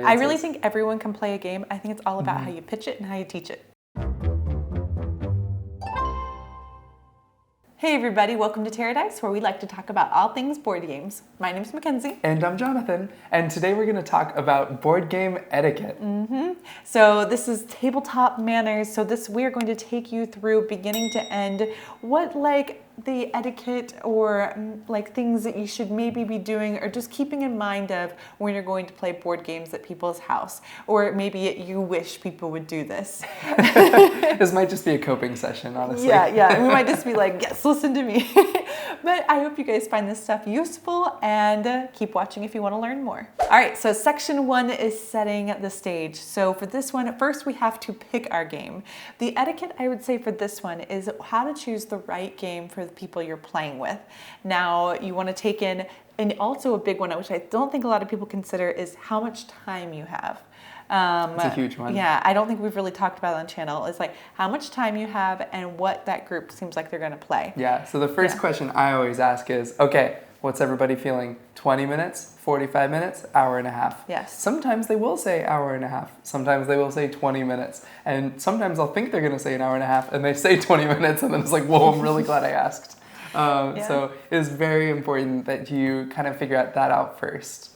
I really think everyone can play a game. I think it's all about how you pitch it and how you teach it. Hey everybody, welcome to TerreDice, where we like to talk about all things board games. My name's Mackenzie. And I'm Jonathan, and today we're going to talk about board game etiquette. So this is tabletop manners, so we're going to take you through beginning to end what the etiquette or things that you should maybe be doing or just keeping in mind of when you're going to play board games at people's house, or maybe you wish people would do this. This might just be a coping session, honestly. Yeah, we might just be like, yes, listen to me. But I hope you guys find this stuff useful and keep watching if you want to learn more. All right, so section 1 is setting the stage. So for this one, first we have to pick our game. The etiquette, I would say, for this one is how to choose the right game for the people you're playing with. Now, you want to take in, and also a big one, which I don't think a lot of people consider, is how much time you have. It's a huge one. Yeah, I don't think we've really talked about it on the channel. It's like how much time you have and what that group seems like they're going to play. Yeah, so the first question I always ask is, okay, what's everybody feeling? 20 minutes, 45 minutes, hour and a half? Yes. Sometimes they will say hour and a half. Sometimes they will say 20 minutes. And sometimes I'll think they're going to say an hour and a half and they say 20 minutes and then it's like, whoa, I'm really glad I asked. So it's very important that you kind of figure that out first.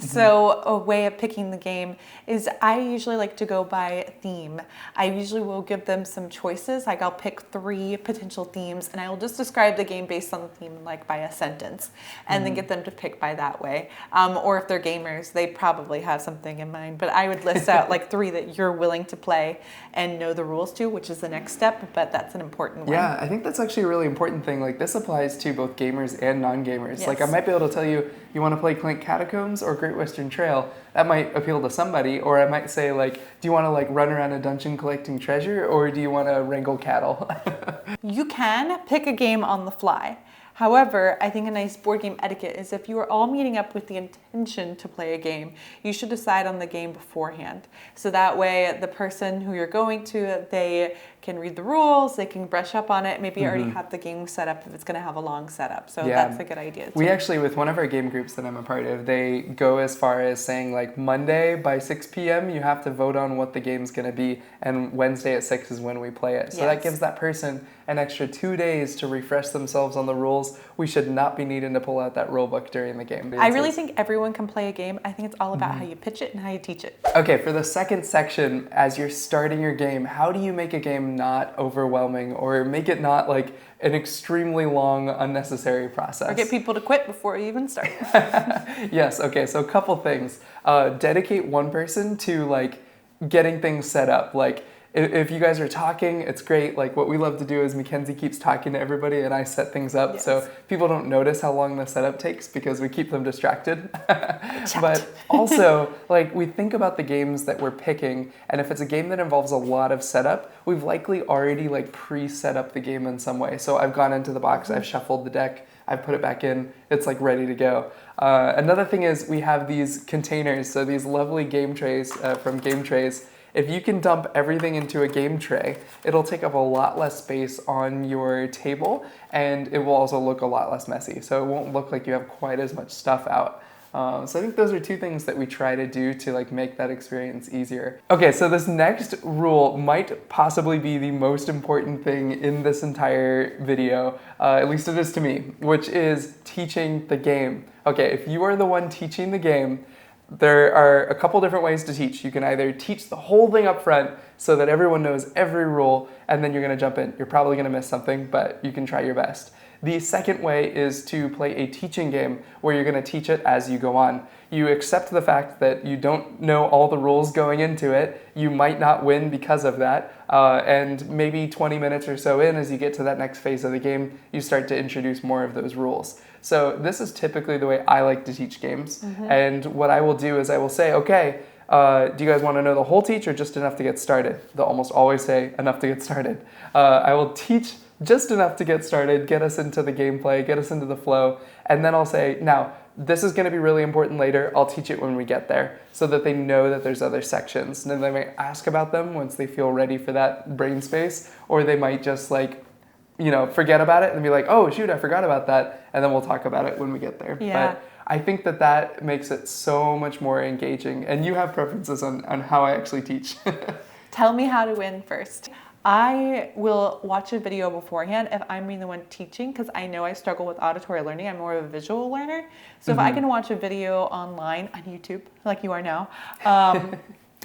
So a way of picking the game is I usually like to go by theme. I usually will give them some choices. Like I'll pick 3 potential themes and I will just describe the game based on the theme, like by a sentence, and then get them to pick by that way. Or if they're gamers, they probably have something in mind. But I would list out like 3 that you're willing to play and know the rules to, which is the next step, but that's an important one. Yeah, I think that's actually a really important thing. Like this applies to both gamers and non-gamers. Yes. Like I might be able to tell you, you want to play Clank Catacombs or Great Western Trail. That might appeal to somebody. Or I might say like, do you want to like run around a dungeon collecting treasure or do you want to wrangle cattle? You can pick a game on the fly. However, I think a nice board game etiquette is if you are all meeting up with the intention to play a game, you should decide on the game beforehand. So that way the person who you're going to, they can read the rules, they can brush up on it, maybe already have the game set up if it's going to have a long setup. So that's a good idea too. We actually, with one of our game groups that I'm a part of, they go as far as saying like Monday by 6 p.m. you have to vote on what the game's going to be, and Wednesday at 6 is when we play it. So that gives that person an extra 2 days to refresh themselves on the rules. We should not be needing to pull out that rule book during the game. I really think everyone can play a game. I think it's all about how you pitch it and how you teach it. Okay, for the second section, as you're starting your game, how do you make a game not overwhelming or make it not like an extremely long, unnecessary process? Or get people to quit before you even start. Yes, okay, so a couple things. Dedicate one person to like getting things set up. Like if you guys are talking, it's great. Like what we love to do is Mackenzie keeps talking to everybody and I set things up so people don't notice how long the setup takes because we keep them distracted. But also, like we think about the games that we're picking, and if it's a game that involves a lot of setup, we've likely already like pre-set up the game in some way. So I've gone into the box, I've shuffled the deck, I've put it back in, it's like ready to go. Another thing is we have these containers, so these lovely game trays from Game Trays. If you can dump everything into a game tray, it'll take up a lot less space on your table and it will also look a lot less messy. So it won't look like you have quite as much stuff out. So I think those are 2 things that we try to do to like make that experience easier. Okay, so this next rule might possibly be the most important thing in this entire video, at least it is to me, which is teaching the game. Okay, if you are the one teaching the game, there are a couple different ways to teach. You can either teach the whole thing up front so that everyone knows every rule and then you're going to jump in. You're probably going to miss something, but you can try your best. The second way is to play a teaching game where you're going to teach it as you go on. You accept the fact that you don't know all the rules going into it. You might not win because of that. And maybe 20 minutes or so in, as you get to that next phase of the game, you start to introduce more of those rules. So this is typically the way I like to teach games. And what I will do is I will say, okay, do you guys want to know the whole teach or just enough to get started? They'll almost always say enough to get started. I will teach just enough to get started, get us into the gameplay, get us into the flow, and then I'll say, now, this is going to be really important later. I'll teach it when we get there so that they know that there's other sections. And then they might ask about them once they feel ready for that brain space, or they might just like, forget about it and be like, oh, shoot, I forgot about that. And then we'll talk about it when we get there. Yeah. But I think that makes it so much more engaging. And you have preferences on how I actually teach. Tell me how to win first. I will watch a video beforehand if I'm being the one teaching, because I know I struggle with auditory learning. I'm more of a visual learner. So if I can watch a video online on YouTube, like you are now,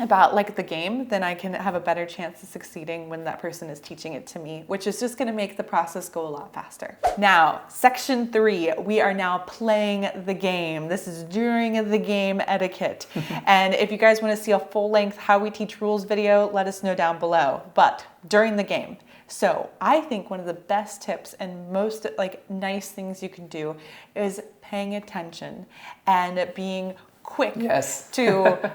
about like the game, then I can have a better chance of succeeding when that person is teaching it to me, which is just going to make the process go a lot faster. Now, section 3, we are now playing the game. This is during the game etiquette. And if you guys want to see a full length how we teach rules video, let us know down below. But during the game. So I think one of the best tips and most like nice things you can do is paying attention and being quick to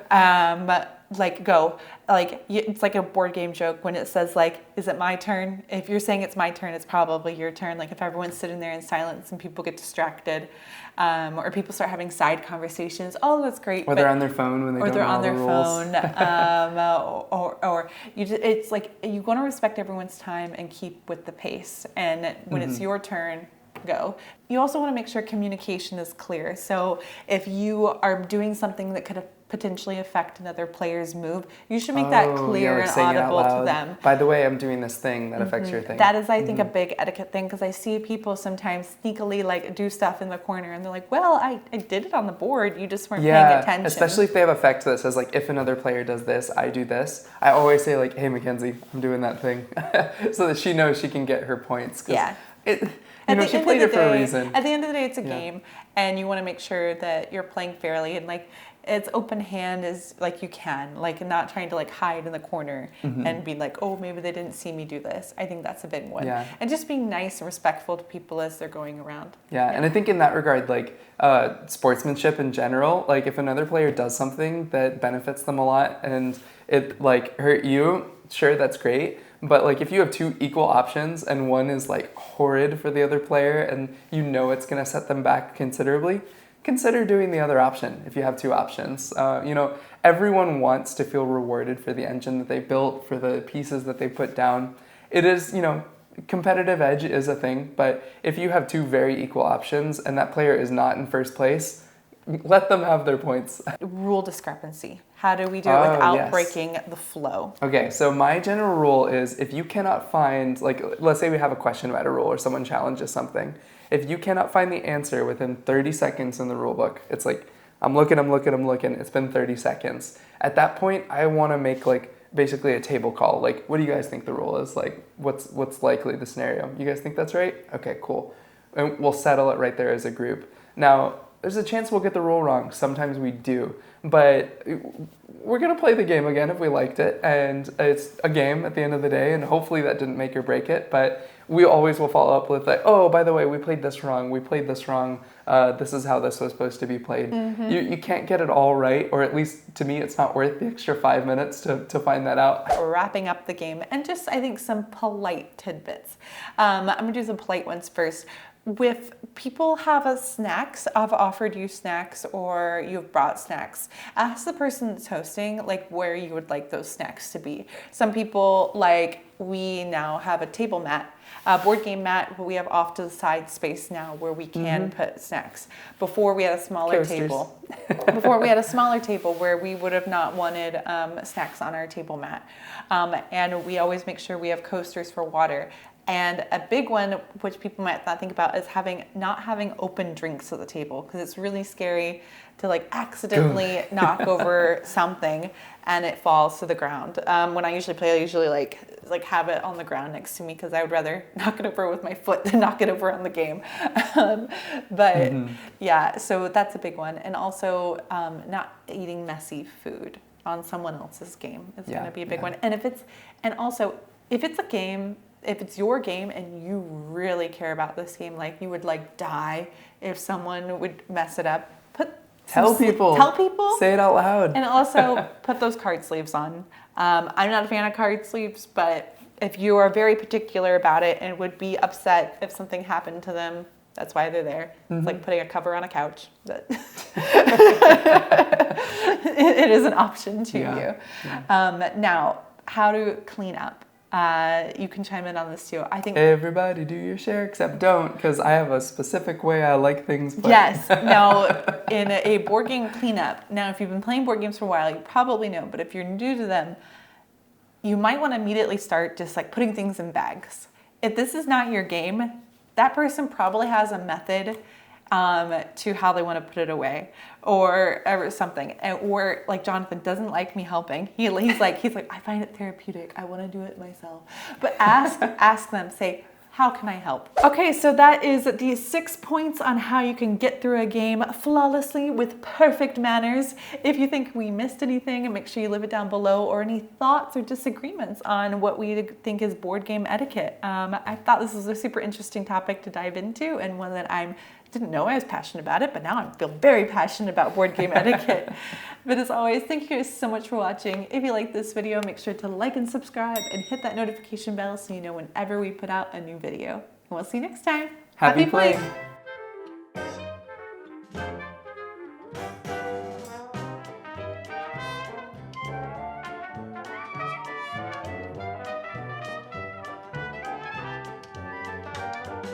like go, like it's like a board game joke when it says like, is it my turn? If you're saying it's my turn, it's probably your turn. Like if everyone's sitting there in silence and people get distracted, or people start having side conversations, oh, that's great. Or they're on their phone when they don't know the rules. Or you just, it's like you want to respect everyone's time and keep with the pace. And when it's your turn, go. You also want to make sure communication is clear. So if you are doing something that could potentially affect another player's move, you should make that clear and audible to them. By the way, I'm doing this thing that affects your thing. That is, I think, a big etiquette thing, because I see people sometimes sneakily like do stuff in the corner and they're like, well, I did it on the board, you just weren't paying attention. Especially if they have effect that says like, if another player does this, I do this. I always say like, hey, Mackenzie, I'm doing that thing. So that she knows she can get her points. Yeah. She played it for a reason. At the end of the day, it's a game, and you want to make sure that you're playing fairly and like it's open hand as like you can, like not trying to like hide in the corner and be like, oh, maybe they didn't see me do this. I think that's a big one. Yeah. And just being nice and respectful to people as they're going around. Yeah, and I think in that regard, like sportsmanship in general, like if another player does something that benefits them a lot and it like hurt you, sure, that's great. But like if you have 2 equal options and one is like horrid for the other player and you know it's going to set them back considerably, consider doing the other option if you have 2 options. Everyone wants to feel rewarded for the engine that they built, for the pieces that they put down. It is, competitive edge is a thing, but if you have 2 very equal options and that player is not in first place, let them have their points. Rule discrepancy. How do we do it without breaking the flow? Okay, so my general rule is if you cannot find, like, let's say we have a question about a rule or someone challenges something. If you cannot find the answer within 30 seconds in the rule book, it's like, I'm looking, it's been 30 seconds. At that point, I want to make like basically a table call. Like, what do you guys think the rule is? Like, what's likely the scenario? You guys think that's right? Okay, cool. And we'll settle it right there as a group. Now, there's a chance we'll get the rule wrong. Sometimes we do. But we're going to play the game again if we liked it. And it's a game at the end of the day. And hopefully that didn't make or break it. But we always will follow up with like, oh, by the way, we played this wrong. This is how this was supposed to be played. You can't get it all right. Or at least to me, it's not worth the extra 5 minutes to find that out. Wrapping up the game. And just, I think, some polite tidbits. I'm going to do some polite ones first. If people have snacks, I've offered you snacks or you've brought snacks, ask the person that's hosting like where you would like those snacks to be. Some people, like, we now have a table mat, a board game mat, but we have off to the side space now where we can put snacks. Before we had a smaller table. Before we had a smaller table where we would have not wanted snacks on our table mat. And we always make sure we have coasters for water. And a big one, which people might not think about, is not having open drinks at the table, because it's really scary to like accidentally knock over something and it falls to the ground. When I usually play, I usually like have it on the ground next to me, because I would rather knock it over with my foot than knock it over on the game. Yeah, so that's a big one. And also not eating messy food on someone else's game is going to be a big one. And if it's a game, if it's your game and you really care about this game, like you would like die if someone would mess it up, tell people, say it out loud, and also put those card sleeves on. I'm not a fan of card sleeves, but if you are very particular about it and would be upset if something happened to them, that's why they're there. It's like putting a cover on a couch. It is an option to you. Now, how to clean up. you can chime in on this too. I think everybody do your share, except don't, because I have a specific way I like things. But... Yes. Now, in a board game cleanup, now if you've been playing board games for a while, you probably know, but if you're new to them, you might want to immediately start just like putting things in bags. If this is not your game, that person probably has a method to how they want to put it away, or something. Or like Jonathan doesn't like me helping. He's like I find it therapeutic. I want to do it myself. But ask them. Say, how can I help? Okay, so that is the 6 points on how you can get through a game flawlessly with perfect manners. If you think we missed anything, make sure you leave it down below, or any thoughts or disagreements on what we think is board game etiquette. I thought this was a super interesting topic to dive into, and one that I didn't know I was passionate about it, but now I feel very passionate about board game etiquette. But as always, thank you guys so much for watching. If you like this video, make sure to like and subscribe and hit that notification bell so you know whenever we put out a new video. And we'll see you next time. Happy playing!